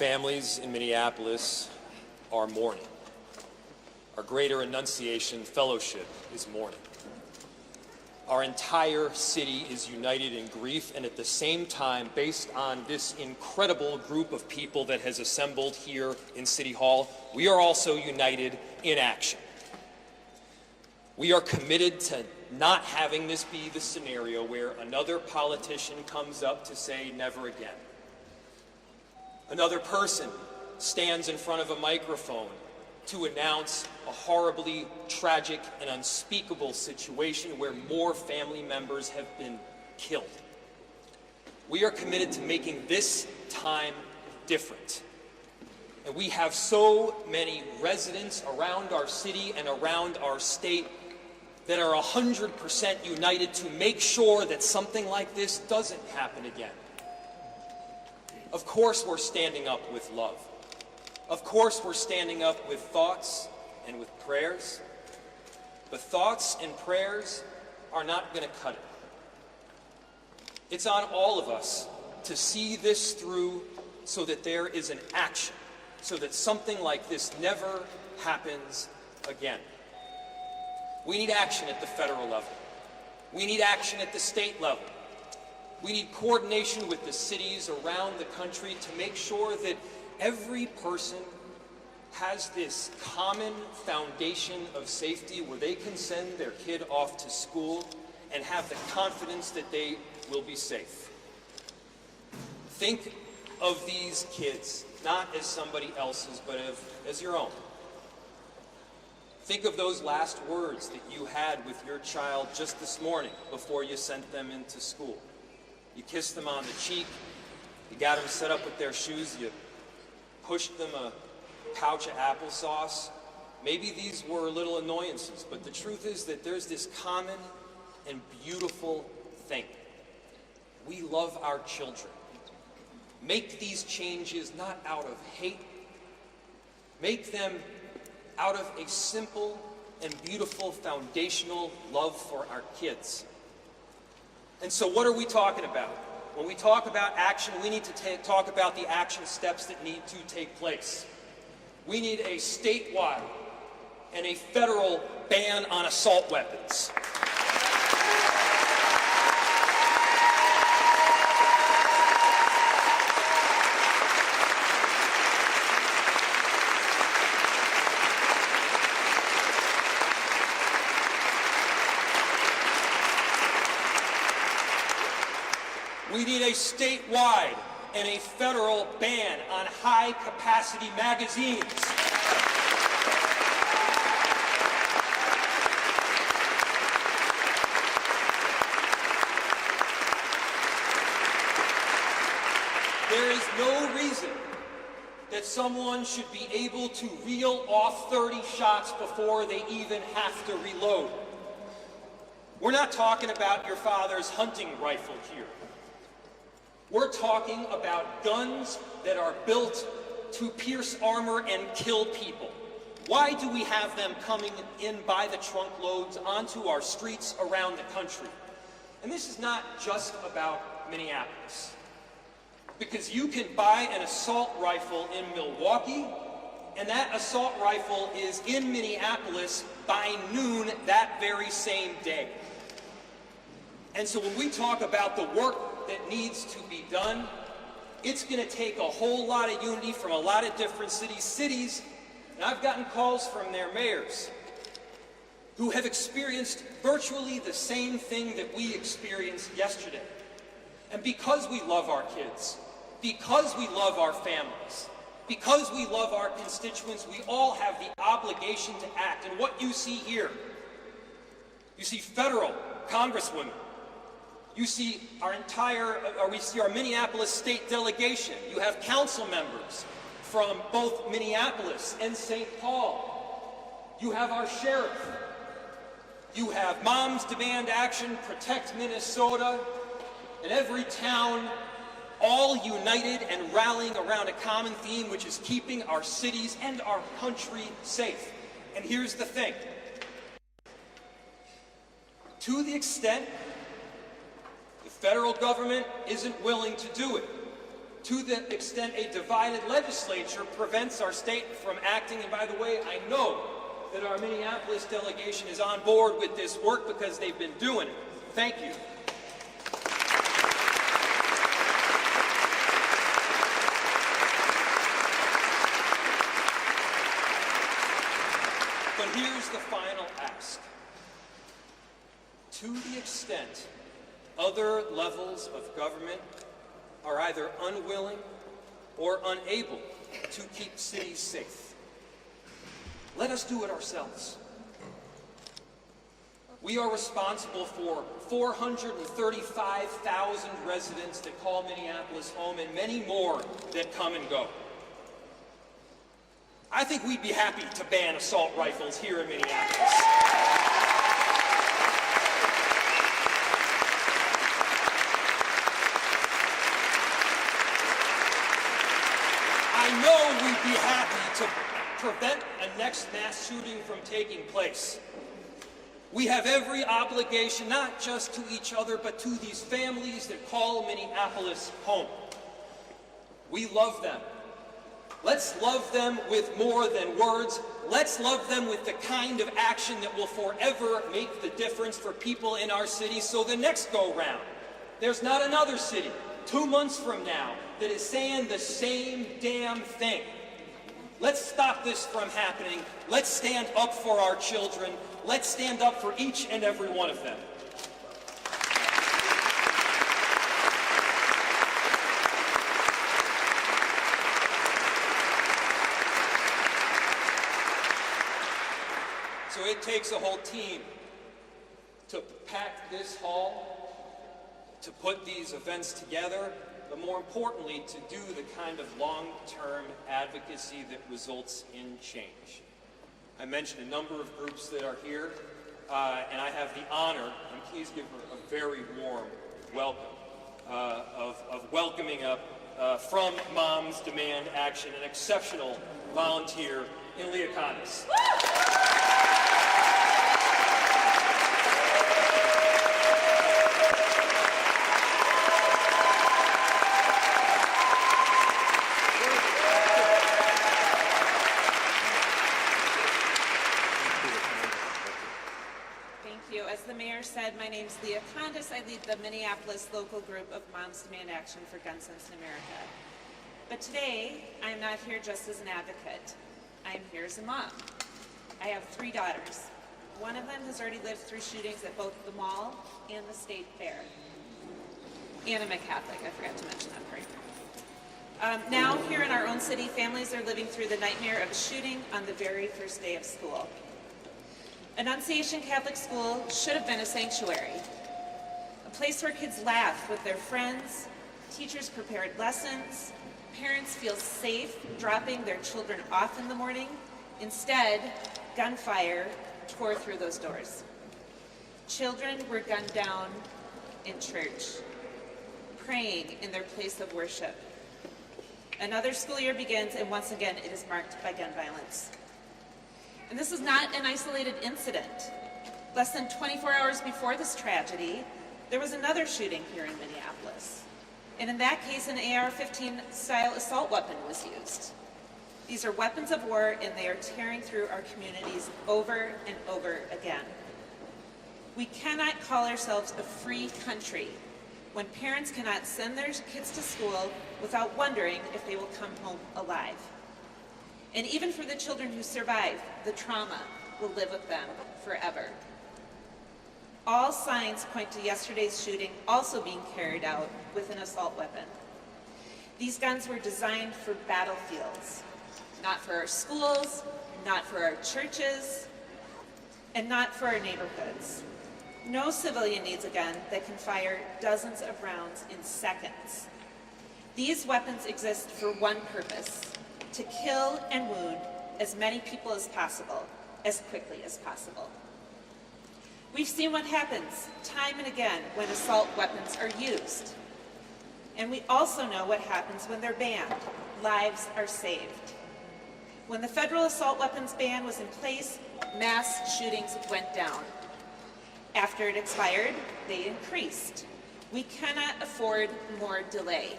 Families in Minneapolis are mourning. Our Greater Annunciation Fellowship is mourning. Our entire city is united in grief, and at the same time, based on this incredible group of people that has assembled here in City Hall, we are also united in action. We are committed to not having this be the scenario where another politician comes up to say never again. Another person stands in front of a microphone to announce a horribly tragic and unspeakable situation where more family members have been killed. We are committed to making this time different. And we have so many residents around our city and around our state that are 100% united to make sure that something like this doesn't happen again. Of course we're standing up with love. Of course we're standing up with thoughts and with prayers. But thoughts and prayers are not going to cut it. It's on all of us to see this through so that there is an action, so that something like this never happens again. We need action at the federal level. We need action at the state level. We need coordination with the cities around the country to make sure that every person has this common foundation of safety where they can send their kid off to school and have the confidence that they will be safe. Think of these kids not as somebody else's, but as your own. Think of those last words that you had with your child just this morning before you sent them into school. You kissed them on the cheek, you got them set up with their shoes, you pushed them a pouch of applesauce. Maybe these were little annoyances, but the truth is that there's this common and beautiful thing. We love our children. Make these changes not out of hate. Make them out of a simple and beautiful foundational love for our kids. And so what are we talking about? When we talk about action, we need to talk about the action steps that need to take place. We need a statewide and a federal ban on assault weapons. We need a statewide and a federal ban on high-capacity magazines. There is no reason that someone should be able to reel off 30 shots before they even have to reload. We're not talking about your father's hunting rifle here. We're talking about guns that are built to pierce armor and kill people. Why do we have them coming in by the trunkloads onto our streets around the country? And this is not just about Minneapolis. Because you can buy an assault rifle in Milwaukee, and that assault rifle is in Minneapolis by noon that very same day. And so when we talk about the work that needs to be done, it's going to take a whole lot of unity from a lot of different cities, and I've gotten calls from their mayors who have experienced virtually the same thing that we experienced yesterday. And because we love our kids, because we love our families, because we love our constituents, we all have the obligation to act. And what you see here, you see federal Congresswomen, you see we see our Minneapolis state delegation. You have council members from both Minneapolis and St. Paul. You have our sheriff. You have Moms Demand Action, Protect Minnesota, and every town all united and rallying around a common theme, which is keeping our cities and our country safe. And here's the thing. To the extent the federal government isn't willing to do it, to the extent a divided legislature prevents our state from acting. And by the way, I know that our Minneapolis delegation is on board with this work because they've been doing it. Thank you. But here's the final ask. To the extent other levels of government are either unwilling or unable to keep cities safe, let us do it ourselves. We are responsible for 435,000 residents that call Minneapolis home and many more that come and go. I think we'd be happy to ban assault rifles here in Minneapolis. I know we'd be happy to prevent a next mass shooting from taking place. We have every obligation, not just to each other, but to these families that call Minneapolis home. We love them. Let's love them with more than words. Let's love them with the kind of action that will forever make the difference for people in our city, so the next go-round, there's not another city 2 months from now that is saying the same damn thing. Let's stop this from happening. Let's stand up for our children. Let's stand up for each and every one of them. So it takes a whole team to pack this hall, to put these events together, but more importantly, to do the kind of long-term advocacy that results in change. I mentioned a number of groups that are here, and I have the honor, and please give her a very warm welcome, of welcoming up from Moms Demand Action, an exceptional volunteer in Ilhan. Said, my name's Ilhan. I lead the Minneapolis local group of Moms Demand Action for Gun Sense in America. But today, I'm not here just as an advocate. I'm here as a mom. I have 3 daughters. One of them has already lived through shootings at both the mall and the state fair. And I'm a Catholic, I forgot to mention that part. Now, here in our own city, families are living through the nightmare of a shooting on the very first day of school. Annunciation Catholic School should have been a sanctuary, a place where kids laugh with their friends, teachers prepared lessons, parents feel safe dropping their children off in the morning. Instead, gunfire tore through those doors. Children were gunned down in church, praying in their place of worship. Another school year begins, and once again, it is marked by gun violence. And this is not an isolated incident. Less than 24 hours before this tragedy, there was another shooting here in Minneapolis. And in that case, an AR-15 style assault weapon was used. These are weapons of war, and they are tearing through our communities over and over again. We cannot call ourselves a free country when parents cannot send their kids to school without wondering if they will come home alive. And even for the children who survive, the trauma will live with them forever. All signs point to yesterday's shooting also being carried out with an assault weapon. These guns were designed for battlefields, not for our schools, not for our churches, and not for our neighborhoods. No civilian needs a gun that can fire dozens of rounds in seconds. These weapons exist for one purpose: to kill and wound as many people as possible, as quickly as possible. We've seen what happens time and again when assault weapons are used. And we also know what happens when they're banned. Lives are saved. When the federal assault weapons ban was in place, mass shootings went down. After it expired, they increased. We cannot afford more delay.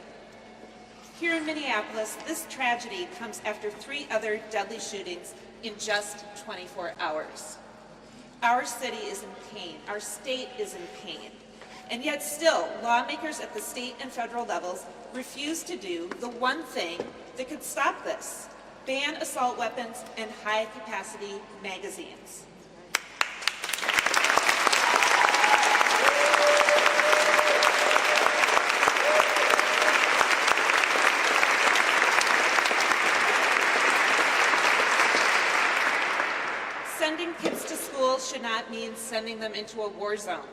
Here in Minneapolis, this tragedy comes after 3 other deadly shootings in just 24 hours. Our city is in pain. Our state is in pain. And yet still, lawmakers at the state and federal levels refuse to do the one thing that could stop this: ban assault weapons and high-capacity magazines. Sending kids to school should not mean sending them into a war zone.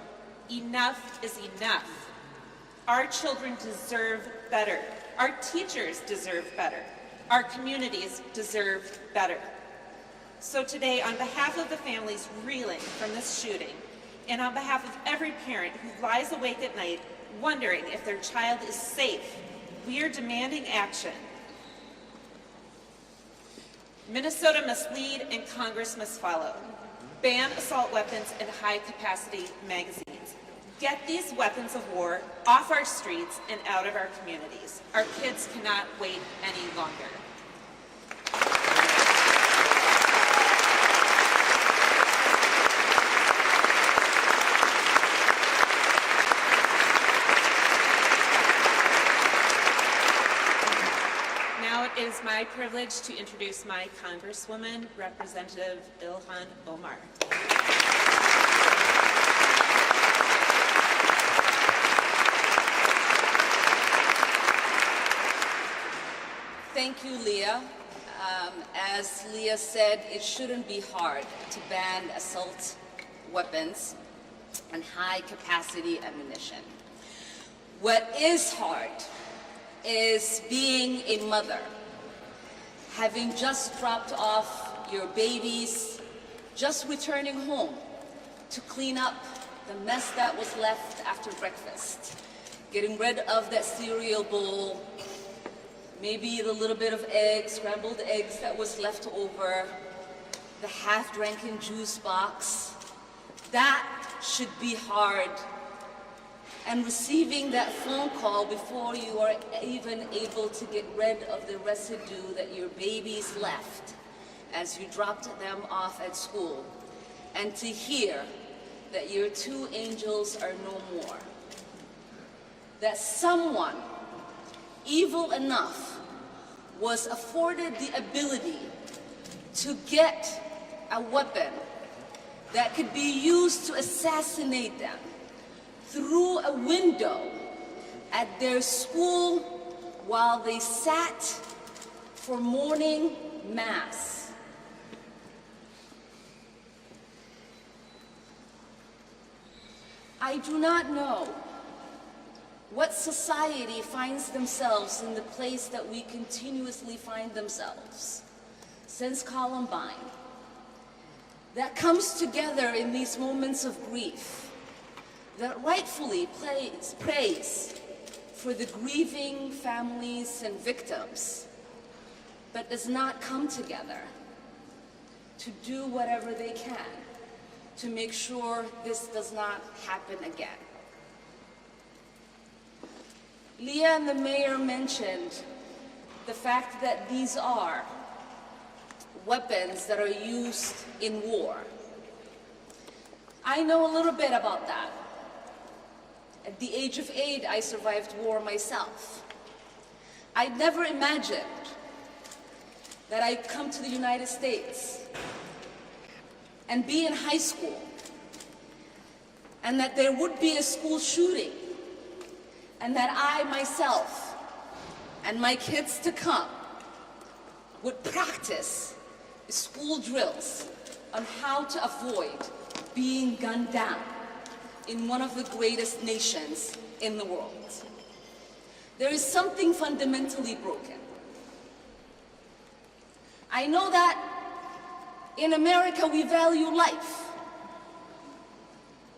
Enough is enough. Our children deserve better. Our teachers deserve better. Our communities deserve better. So today, on behalf of the families reeling from this shooting, and on behalf of every parent who lies awake at night wondering if their child is safe, we are demanding action. Minnesota must lead and Congress must follow. Ban assault weapons and high-capacity magazines. Get these weapons of war off our streets and out of our communities. Our kids cannot wait any longer. It is my privilege to introduce my Congresswoman, Representative Ilhan Omar. Thank you, Leah. As Leah said, it shouldn't be hard to ban assault weapons and high-capacity ammunition. What is hard is being a mother, having just dropped off your babies, just returning home to clean up the mess that was left after breakfast, getting rid of that cereal bowl, maybe the little bit of eggs, scrambled eggs that was left over, the half-drinking juice box. That should be hard. And receiving that phone call before you are even able to get rid of the residue that your babies left as you dropped them off at school, and to hear that your 2 angels are no more. That someone evil enough was afforded the ability to get a weapon that could be used to assassinate them through a window at their school while they sat for morning mass. I do not know what society finds themselves in the place that we continuously find themselves since Columbine, that comes together in these moments of grief, that rightfully prays for the grieving families and victims, but does not come together to do whatever they can to make sure this does not happen again. Leah and the mayor mentioned the fact that these are weapons that are used in war. I know a little bit about that. At the age of 8, I survived war myself. I never imagined that I'd come to the United States and be in high school, and that there would be a school shooting, and that I myself and my kids to come would practice school drills on how to avoid being gunned down in one of the greatest nations in the world. There is something fundamentally broken. I know that in America we value life.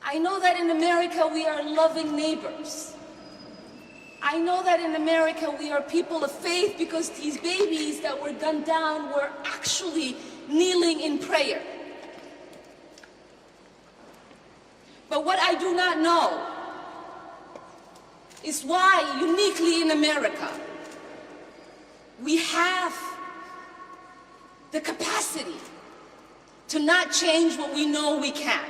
I know that in America we are loving neighbors. I know that in America we are people of faith because these babies that were gunned down were actually kneeling in prayer. But what I do not know is why, uniquely in America, we have the capacity to not change what we know we can.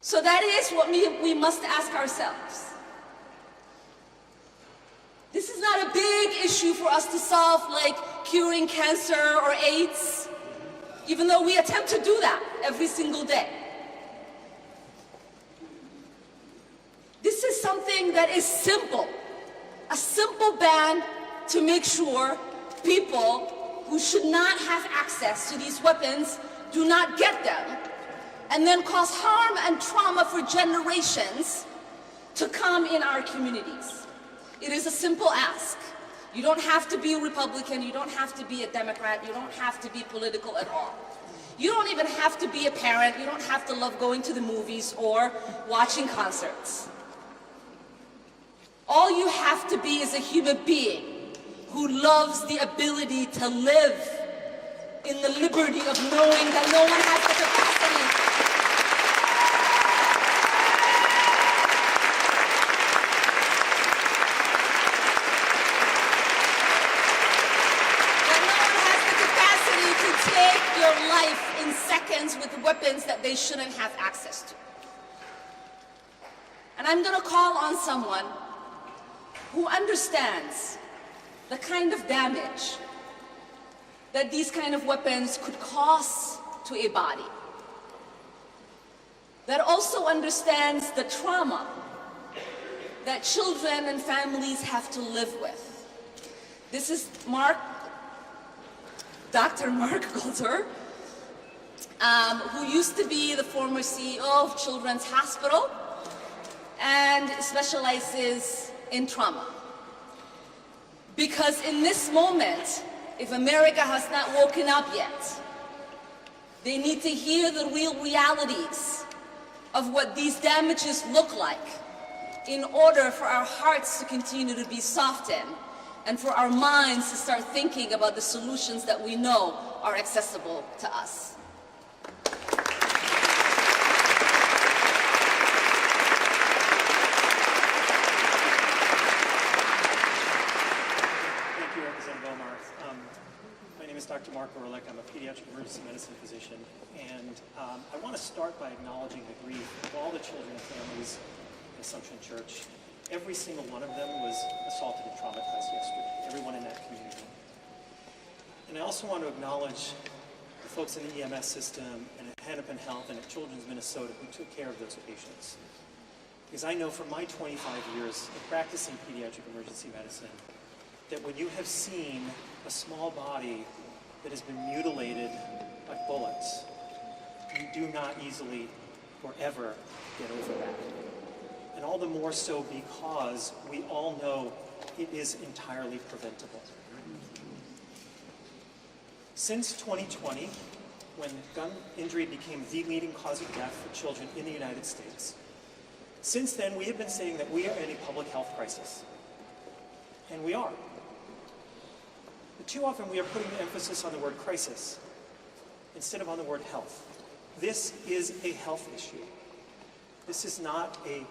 So that is what we must ask ourselves. This is not a big issue for us to solve, like curing cancer or AIDS, even though we attempt to do that every single day. This is something that is simple, a simple ban to make sure people who should not have access to these weapons do not get them, and then cause harm and trauma for generations to come in our communities. It is a simple ask. You don't have to be a Republican, you don't have to be a Democrat, you don't have to be political at all. You don't even have to be a parent, you don't have to love going to the movies or watching concerts. All you have to be is a human being who loves the ability to live in the liberty of knowing that no one has the capacity to take your life in seconds with weapons that they shouldn't have access to. And I'm going to call on someone who understands the kind of damage that these kind of weapons could cause to a body, that also understands the trauma that children and families have to live with. This is Dr. Mark Goulter, who used to be the former CEO of Children's Hospital and specializes in trauma. Because in this moment, if America has not woken up yet, they need to hear the real realities of what these damages look like in order for our hearts to continue to be softened and for our minds to start thinking about the solutions that we know are accessible to us. Thank you, Representative Omar. My name is Dr. Mark Orlick. I'm a pediatric emergency medicine physician, and I want to start by acknowledging the grief of all the children and families in Assumption Church. Every single one of them was assaulted and traumatized yesterday, everyone in that community. And I also want to acknowledge the folks in the EMS system and at Hennepin Health and at Children's Minnesota who took care of those patients. Because I know from my 25 years of practicing pediatric emergency medicine that when you have seen a small body that has been mutilated by bullets, you do not easily or ever get over that. And all the more so because we all know it is entirely preventable. Since 2020, when gun injury became the leading cause of death for children in the United States, since then we have been saying that we are in a public health crisis. And we are. But too often we are putting the emphasis on the word crisis instead of on the word health. This is a health issue. This is not a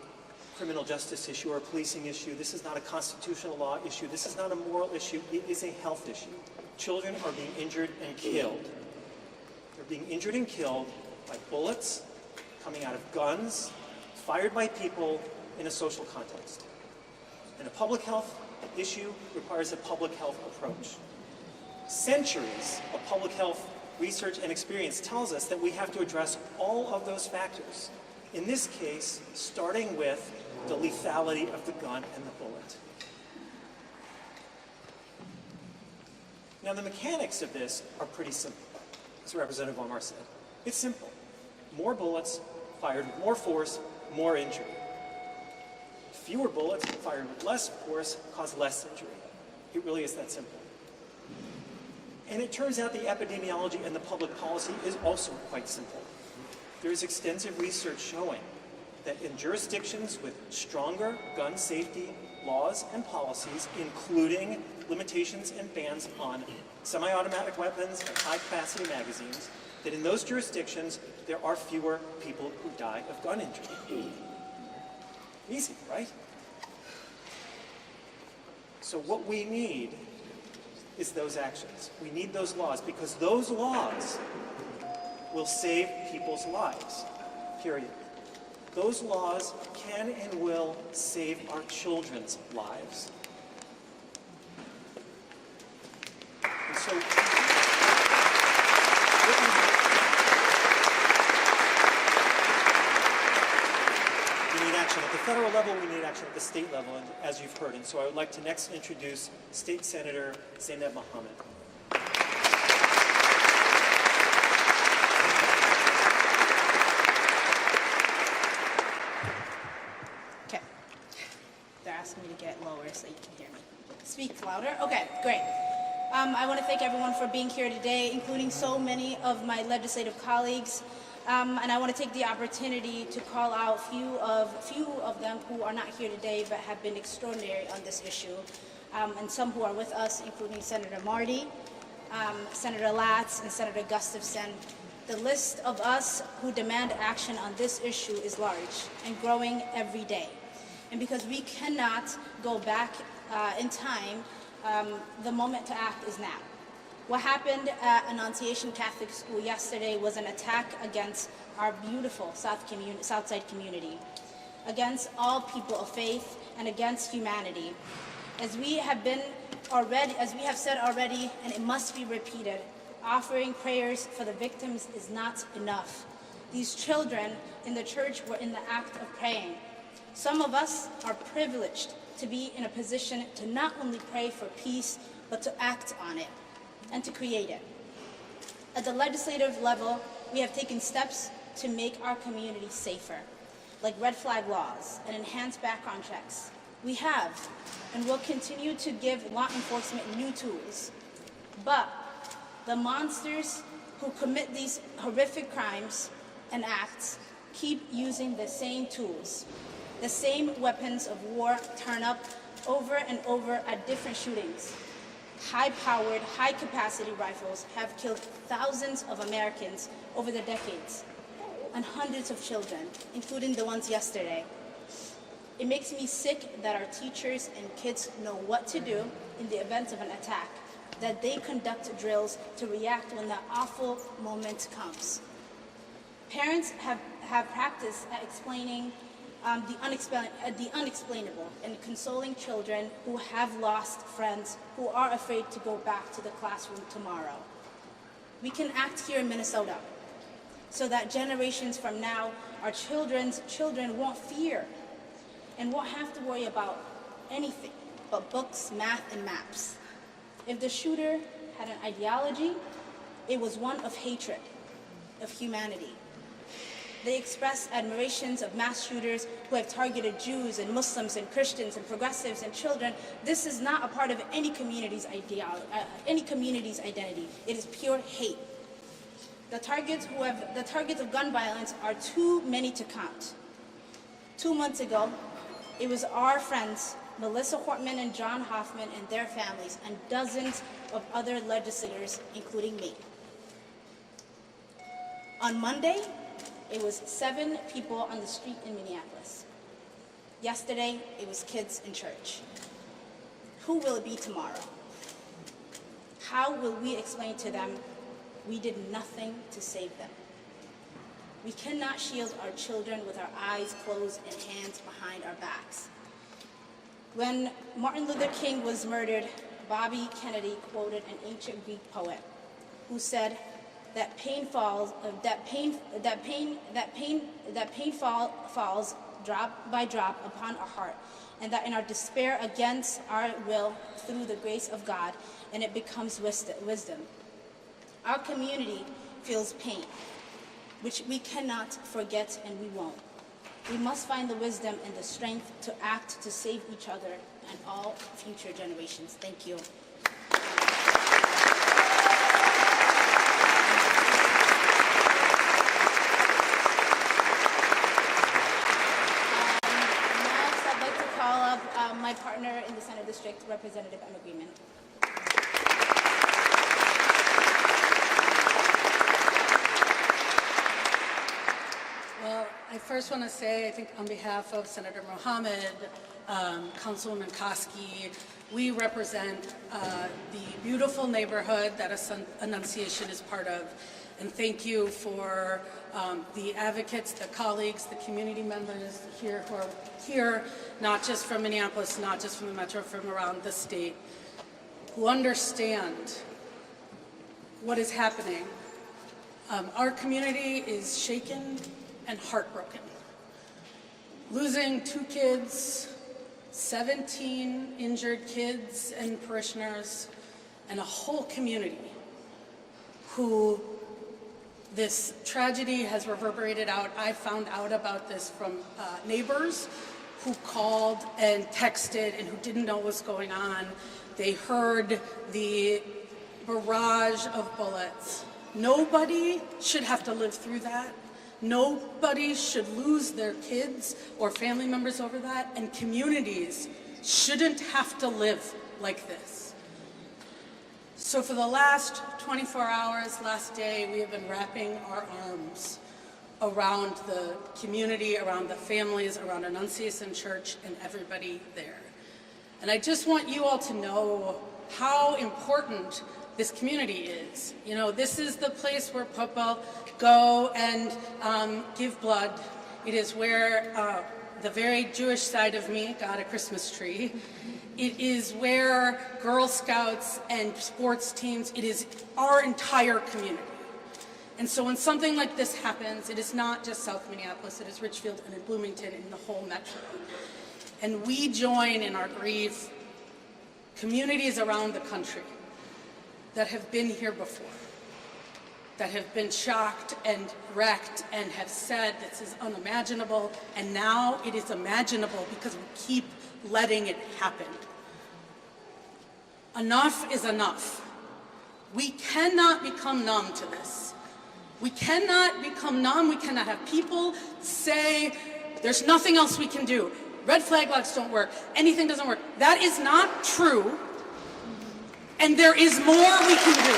criminal justice issue or a policing issue. This is not a constitutional law issue. This is not a moral issue. It is a health issue. Children are being injured and killed. They're being injured and killed by bullets coming out of guns fired by people in a social context. And a public health issue requires a public health approach. Centuries of public health research and experience tells us that we have to address all of those factors. In this case, starting with the lethality of the gun and the bullet. Now, the mechanics of this are pretty simple, as Representative Omar said. It's simple. More bullets fired with more force, more injury. Fewer bullets fired with less force cause less injury. It really is that simple. And it turns out the epidemiology and the public policy is also quite simple. There is extensive research showing that in jurisdictions with stronger gun safety laws and policies, including limitations and bans on semi-automatic weapons and high-capacity magazines, that in those jurisdictions there are fewer people who die of gun injury. Easy, right? So what we need is those actions. We need those laws because those laws will save people's lives, period. Those laws can and will save our children's lives. And so, we need action at the federal level, we need action at the state level, and as you've heard. And so I would like to next introduce State Senator Zainab Mohammed. Okay. They're asking me to get lower so you can hear me. Speak louder? Okay, great. I want to thank everyone for being here today, including so many of my legislative colleagues. And I want to take the opportunity to call out few of them who are not here today but have been extraordinary on this issue. And some who are with us, including Senator Marty, Senator Latz, and Senator Gustafson. The list of us who demand action on this issue is large and growing every day. And because we cannot go back in time, the moment to act is now. What happened at Annunciation Catholic School yesterday was an attack against our beautiful Southside community, against all people of faith, and against humanity. As we have said already, and it must be repeated, offering prayers for the victims is not enough. These children in the church were in the act of praying. Some of us are privileged to be in a position to not only pray for peace, but to act on it and to create it. At the legislative level, we have taken steps to make our community safer, like red flag laws and enhanced background checks. We have and will continue to give law enforcement new tools. But the monsters who commit these horrific crimes and acts keep using the same tools. The same weapons of war turn up over and over at different shootings. High-powered, high-capacity rifles have killed thousands of Americans over the decades, and hundreds of children, including the ones yesterday. It makes me sick that our teachers and kids know what to do in the event of an attack, that they conduct drills to react when that awful moment comes. Parents have practiced at explaining the unexplainable and consoling children who have lost friends, who are afraid to go back to the classroom tomorrow. We can act here in Minnesota so that generations from now, our children's children won't fear and won't have to worry about anything but books, math, and maps. If the shooter had an ideology, it was one of hatred, of humanity. They express admirations of mass shooters who have targeted Jews and Muslims and Christians and progressives and children. This is not a part of any community's identity. It is pure hate. The targets of gun violence are too many to count. 2 months ago, it was our friends, Melissa Hortman and John Hoffman and their families, and dozens of other legislators, including me. On Monday, it was 7 people on the street in Minneapolis. Yesterday, it was kids in church. Who will it be tomorrow? How will we explain to them we did nothing to save them? We cannot shield our children with our eyes closed and hands behind our backs. When Martin Luther King was murdered, Bobby Kennedy quoted an ancient Greek poet who said, that pain falls drop by drop upon our heart, and that in our despair against our will, through the grace of God, and it becomes wisdom. Our community feels pain, which we cannot forget and we won't. We must find the wisdom and the strength to act to save each other and all future generations. Thank you. My partner in the Senate District, Representative Emma Greenman. Well, I first want to say, I think on behalf of Senator Mohammed, Councilwoman Koski, we represent the beautiful neighborhood that Annunciation is part of. And thank you for the advocates, the colleagues, the community members here who are here, not just from Minneapolis, not just from the metro, from around the state, who understand what is happening. Our community is shaken and heartbroken. Losing 2 kids, 17 injured kids and parishioners, and a whole community who this tragedy has reverberated out. I found out about this from neighbors who called and texted and who didn't know what was going on. They heard the barrage of bullets. Nobody should have to live through that. Nobody should lose their kids or family members over that, and communities shouldn't have to live like this. So for the last 24 hours, last day, we have been wrapping our arms around the community, around the families, around Annunciation Church, and everybody there. And I just want you all to know how important this community is. You know, this is the place where people go and give blood. It is where the very Jewish side of me got a Christmas tree. It is where Girl Scouts and sports teams, it is our entire community. And so when something like this happens, it is not just South Minneapolis, it is Richfield and in Bloomington and the whole metro. And we join in our grief communities around the country that have been here before, that have been shocked and wrecked and have said this is unimaginable, and now it is imaginable because we keep letting it happen. Enough is enough. We cannot become numb to this. We cannot become numb. We cannot have people say there's nothing else we can do. Red flag laws don't work. Anything doesn't work. That is not true. And there is more we can do.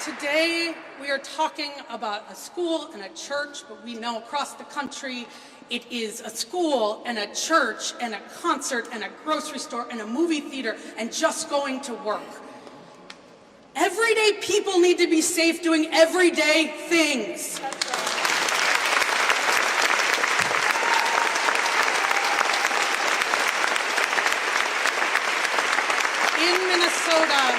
Today, we are talking about a school and a church, but we know across the country it is a school and a church and a concert and a grocery store and a movie theater and just going to work. Everyday people need to be safe doing everyday things. In Minnesota,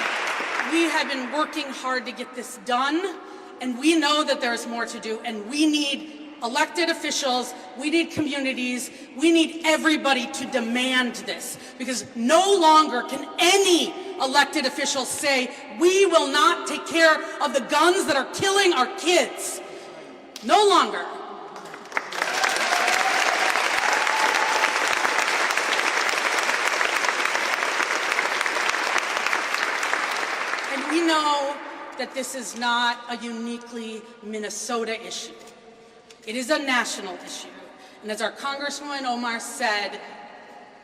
we have been working hard to get this done, and we know that there's more to do, and we need elected officials, we need communities, we need everybody to demand this, because no longer can any elected official say, we will not take care of the guns that are killing our kids. No longer. And we know that this is not a uniquely Minnesota issue. It is a national issue. And as our Congresswoman Omar said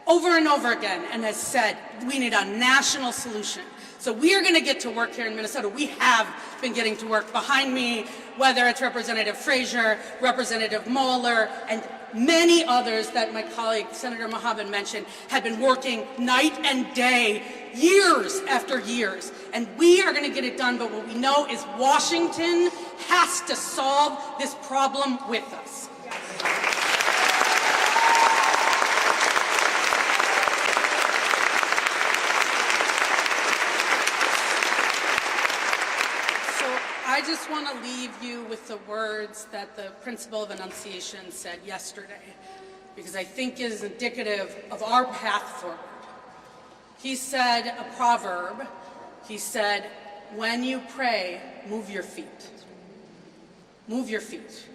over and over again, and has said, we need a national solution. So we are going to get to work here in Minnesota. We have been getting to work. Behind me, whether it's Representative Frazier, Representative Moeller, and many others that my colleague Senator Mohammed mentioned, have been working night and day, years after years. And we are going to get it done, but what we know is Washington has to solve this problem with us. I just want to leave you with the words that the principal of Annunciation said yesterday, because I think it is indicative of our path forward. He said a proverb. He said, when you pray, move your feet. Move your feet.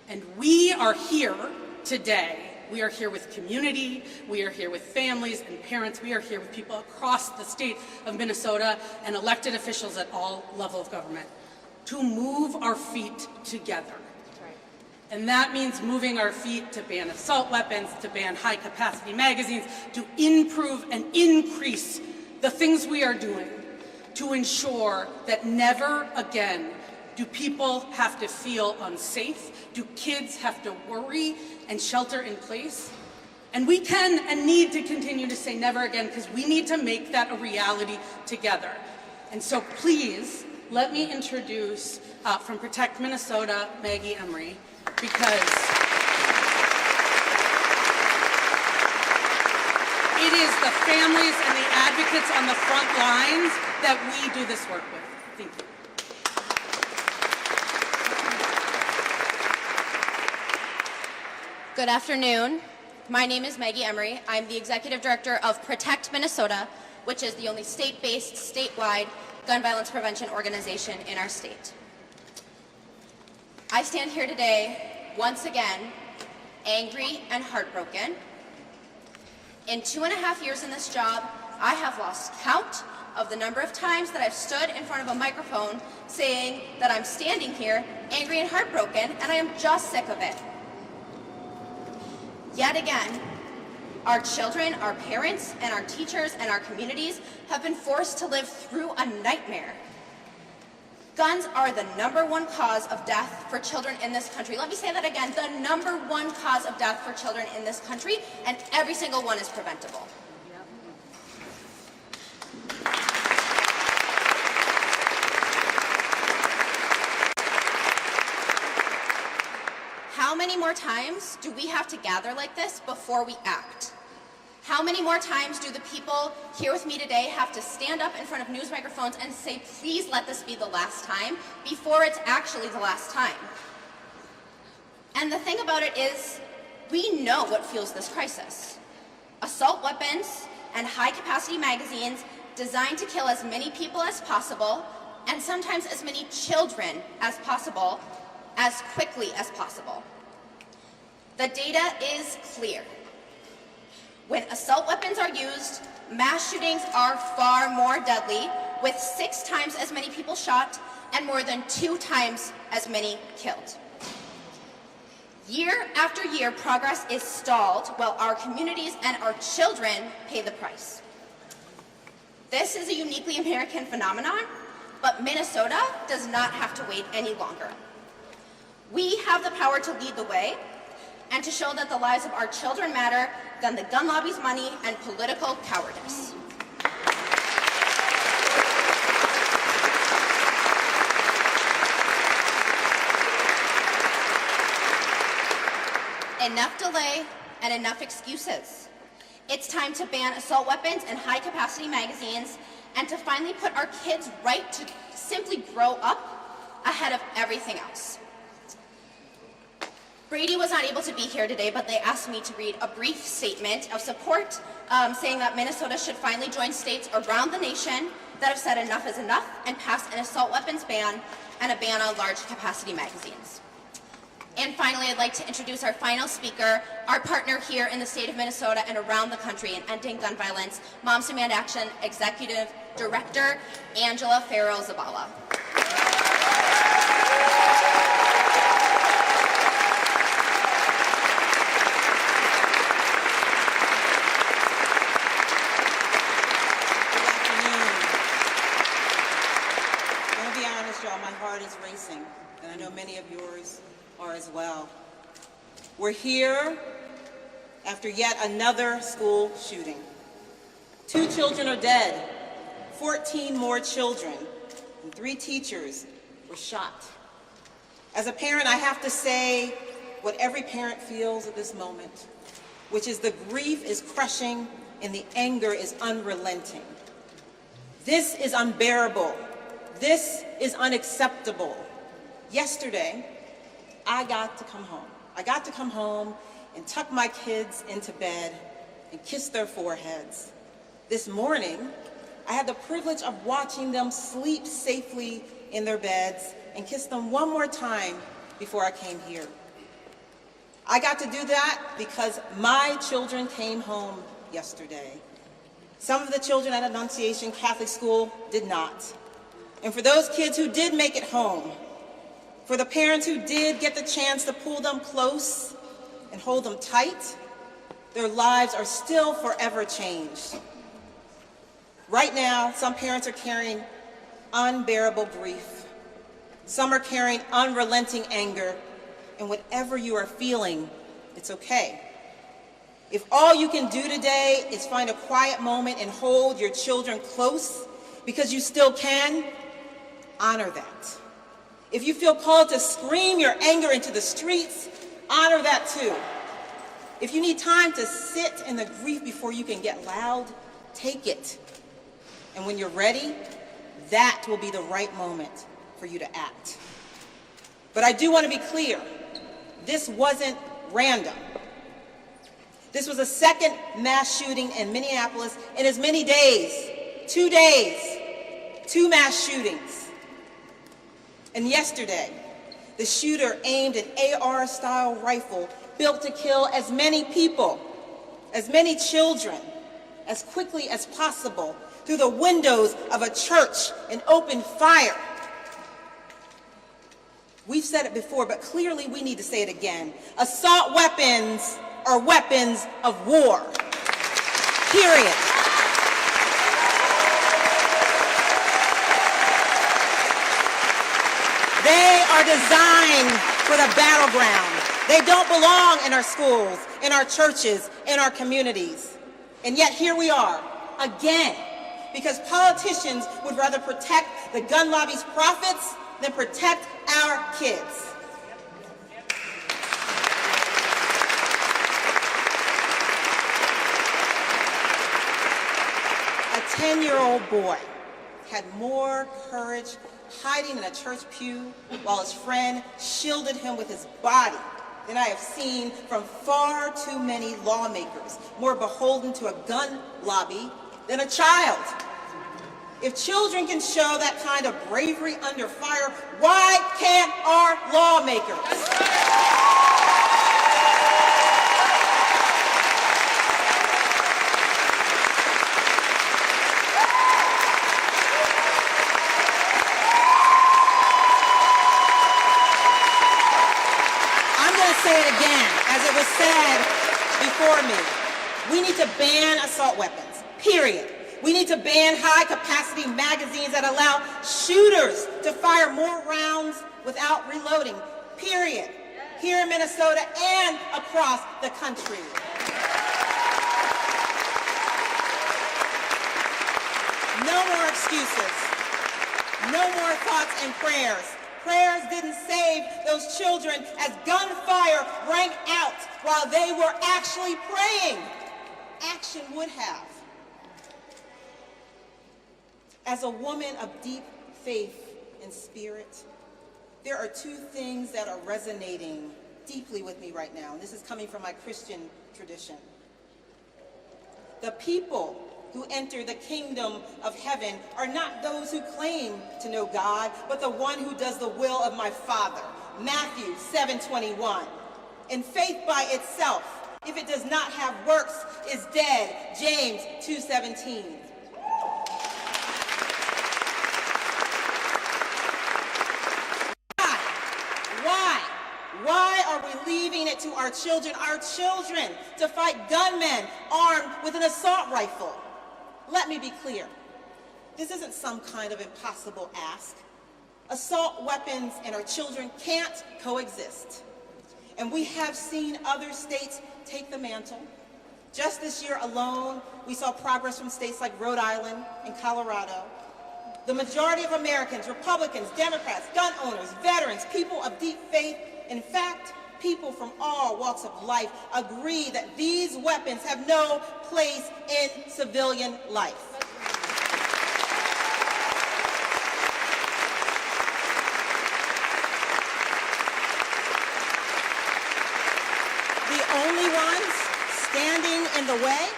And we are here today. We are here with community. We are here with families and parents. We are here with people across the state of Minnesota and elected officials at all levels of government, to move our feet together. And that means moving our feet to ban assault weapons, to ban high-capacity magazines, to improve and increase the things we are doing to ensure that never again do people have to feel unsafe, do kids have to worry and shelter in place. And we can and need to continue to say never again, because we need to make that a reality together. And so please, let me introduce from Protect Minnesota, Maggie Emery, because it is the families and the advocates on the front lines that we do this work with. Thank you. Good afternoon. My name is Maggie Emery. I'm the Executive Director of Protect Minnesota, which is the only state-based, statewide gun violence prevention organization in our state. I stand here today, once again, angry and heartbroken. In 2.5 years in this job, I have lost count of the number of times that I've stood in front of a microphone saying that I'm standing here angry and heartbroken, and I am just sick of it. Yet again, our children, our parents, and our teachers and our communities have been forced to live through a nightmare. Guns are the #1 cause of death for children in this country. Let me say that again, the #1 cause of death for children in this country, and every single one is preventable. How many more times do we have to gather like this before we act? How many more times do the people here with me today have to stand up in front of news microphones and say, please let this be the last time, before it's actually the last time? And the thing about it is, we know what fuels this crisis. Assault weapons and high-capacity magazines designed to kill as many people as possible, and sometimes as many children as possible, as quickly as possible. The data is clear. When assault weapons are used, mass shootings are far more deadly, with 6 times as many people shot and more than 2 times as many killed. Year after year, progress is stalled while our communities and our children pay the price. This is a uniquely American phenomenon, but Minnesota does not have to wait any longer. We have the power to lead the way and to show that the lives of our children matter than the gun lobby's money and political cowardice. Enough delay and enough excuses. It's time to ban assault weapons and high-capacity magazines, and to finally put our kids' right to simply grow up ahead of everything else. Brady was not able to be here today, but they asked me to read a brief statement of support saying that Minnesota should finally join states around the nation that have said enough is enough and pass an assault weapons ban and a ban on large capacity magazines. And finally, I'd like to introduce our final speaker, our partner here in the state of Minnesota and around the country in ending gun violence, Moms Demand Action Executive Director, Angela Farrell-Zabala. My heart is racing, and I know many of yours are as well. We're here after yet another school shooting. 2 children are dead, 14 more children, and 3 teachers were shot. As a parent, I have to say what every parent feels at this moment, which is the grief is crushing and the anger is unrelenting. This is unbearable. This is unacceptable. Yesterday, I got to come home. I got to come home and tuck my kids into bed and kiss their foreheads. This morning, I had the privilege of watching them sleep safely in their beds and kiss them one more time before I came here. I got to do that because my children came home yesterday. Some of the children at Annunciation Catholic School did not. And for those kids who did make it home, For the parents who did get the chance to pull them close and hold them tight, their lives are still forever changed. Right now, some parents are carrying unbearable grief. Some are carrying unrelenting anger. And whatever you are feeling, it's okay. If all you can do today is find a quiet moment and hold your children close because you still can, honor that. If you feel called to scream your anger into the streets, honor that too. If you need time to sit in the grief before you can get loud, take it. And when you're ready, that will be the right moment for you to act. But I do want to be clear, this wasn't random. This was the second mass shooting in Minneapolis in as many days. 2 days, 2 mass shootings. And yesterday, the shooter aimed an AR-style rifle built to kill as many people, as many children, as quickly as possible through the windows of a church and opened fire. We've said it before, but clearly we need to say it again. Assault weapons are weapons of war. Period. They are designed for the battleground. They don't belong in our schools, in our churches, in our communities. And yet here we are, again, because politicians would rather protect the gun lobby's profits than protect our kids. A 10-year-old boy had more courage hiding in a church pew while his friend shielded him with his body than I have seen from far too many lawmakers more beholden to a gun lobby than a child. If children can show that kind of bravery under fire, why can't our lawmakers? Say it again, as it was said before me. We need to ban assault weapons, period. We need to ban high-capacity magazines that allow shooters to fire more rounds without reloading, period, here in Minnesota and across the country. No more excuses. No more thoughts and prayers. Prayers didn't save those children as gunfire rang out while they were actually praying. Action would have. As a woman of deep faith and spirit, there are 2 things that are resonating deeply with me right now, and this is coming from my Christian tradition. The people who enter the kingdom of heaven are not those who claim to know God, but the one who does the will of my Father. Matthew 7:21. And faith by itself, if it does not have works, is dead. James 2:17. Why are we leaving it to our children to fight gunmen armed with an assault rifle? Let me be clear. This isn't some kind of impossible ask. Assault weapons and our children can't coexist. And we have seen other states take the mantle. Just this year alone, we saw progress from states like Rhode Island and Colorado. The majority of Americans, Republicans, Democrats, gun owners, veterans, people of deep faith, in fact, people from all walks of life agree that these weapons have no place in civilian life. The only ones standing in the way?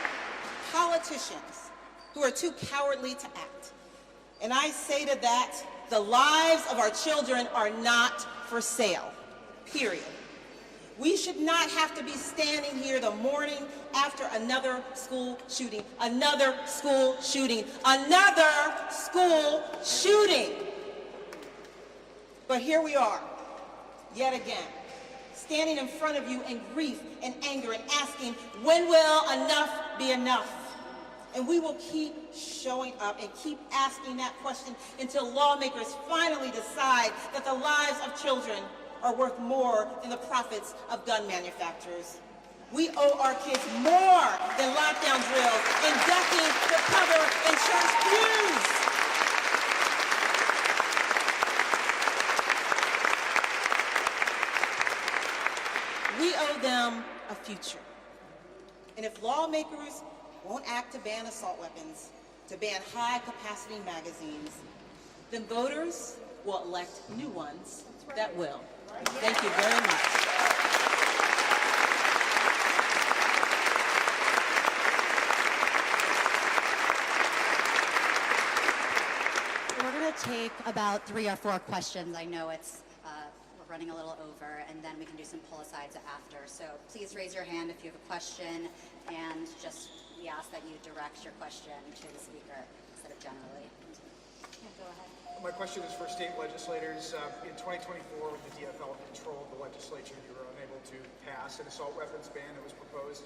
Politicians who are too cowardly to act. And I say to that, the lives of our children are not for sale. Period. We should not have to be standing here the morning after another school shooting, another school shooting, another school shooting. But here we are, yet again, standing in front of you in grief and anger and asking, when will enough be enough? And we will keep showing up and keep asking that question until lawmakers finally decide that the lives of children are worth more than the profits of gun manufacturers. We owe our kids more than lockdown drills and ducking to cover in church pews. We owe them a future. And if lawmakers won't act to ban assault weapons, to ban high-capacity magazines, then voters will elect new ones that will. Thank you very much. We're going to take about 3 or 4 questions. I know it's we're running a little over, and then we can do some pull-asides after. So please raise your hand if you have a question, and just we ask that you direct your question to the speaker instead of generally. Yeah, go ahead. My question is for state legislators. In 2024, when the DFL controlled the legislature, you were unable to pass an assault weapons ban that was proposed